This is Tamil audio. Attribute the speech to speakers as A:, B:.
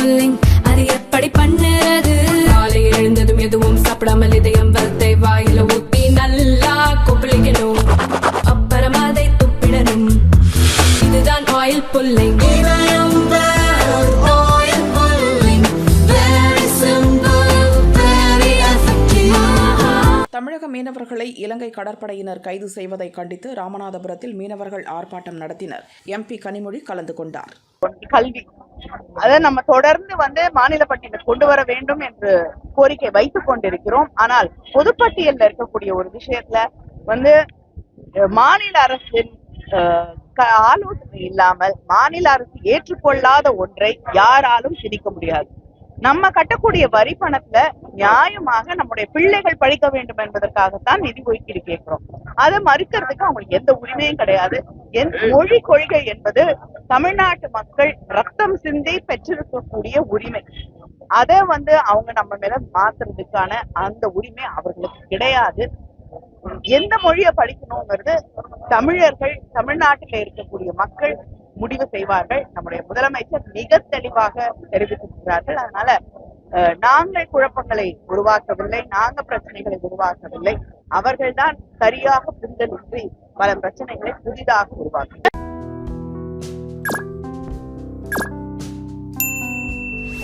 A: புல்லிங் அது எப்படி பண்ணுறது? காலை எழுந்ததும் எதுவும் சாப்பிடாமல் இதயம் வளத்தை வாயில ஊத்தி நல்லா கொப்பளிக்கணும், அப்புறம் அதை துப்பிடணும். இதுதான் ஆயில் புல்லிங்.
B: தமிழக மீனவர்களை இலங்கை கடற்படையினர் கைது செய்வதை கண்டித்து ராமநாதபுரத்தில் மீனவர்கள் ஆர்ப்பாட்டம் நடத்தினர். MP கனிமொழி கலந்து கொண்டார்.
C: கல்வி அதை நம்ம தொடர்ந்து மாநில பட்டியலில் கொண்டு வர வேண்டும் என்று கோரிக்கை வைத்துக் கொண்டிருக்கிறோம். ஆனால் பொதுப்பட்டியலில் இருக்கக்கூடிய ஒரு விஷயத்துல மாநில அரசின் ஆலோசனை இல்லாமல் மாநில அரசு ஏற்றுக்கொள்ளாத ஒன்றை யாராலும் திணிக்க முடியாது. நம்ம கட்டக்கூடிய வரி பணத்துல நியாயமாக நம்முடைய பிள்ளைகள் படிக்க வேண்டும் என்பதற்காகத்தான் நிதி ஒதுக்கீடு கேட்கிறோம். அதை மறுக்கிறதுக்கு அவங்களுக்கு எந்த உரிமையும் கிடையாது. மொழி கொள்கை என்பது தமிழ்நாட்டு மக்கள் ரத்தம் சிந்தி பெற்றிருக்கக்கூடிய உரிமை. அதை அவங்க நம்ம மேல மாத்துறதுக்கான அந்த உரிமை அவர்களுக்கு கிடையாது. எந்த மொழியை படிக்கணுங்கிறது தமிழர்கள், தமிழ்நாட்டில் இருக்கக்கூடிய மக்கள் முடிவு செய்வார்கள். நம்முடைய முதலமைச்சர் மிக தெளிவாக தெரிவித்திருக்கிறார்கள். அதனால நாங்கள் குழப்பங்களை உருவாக்கவில்லை, நாங்க பிரச்சனைகளை உருவாக்கவில்லை. அவர்கள்தான் சரியாக புரிதலின்றி பல பிரச்சனைகளை புதிதாக உருவாக்கும்.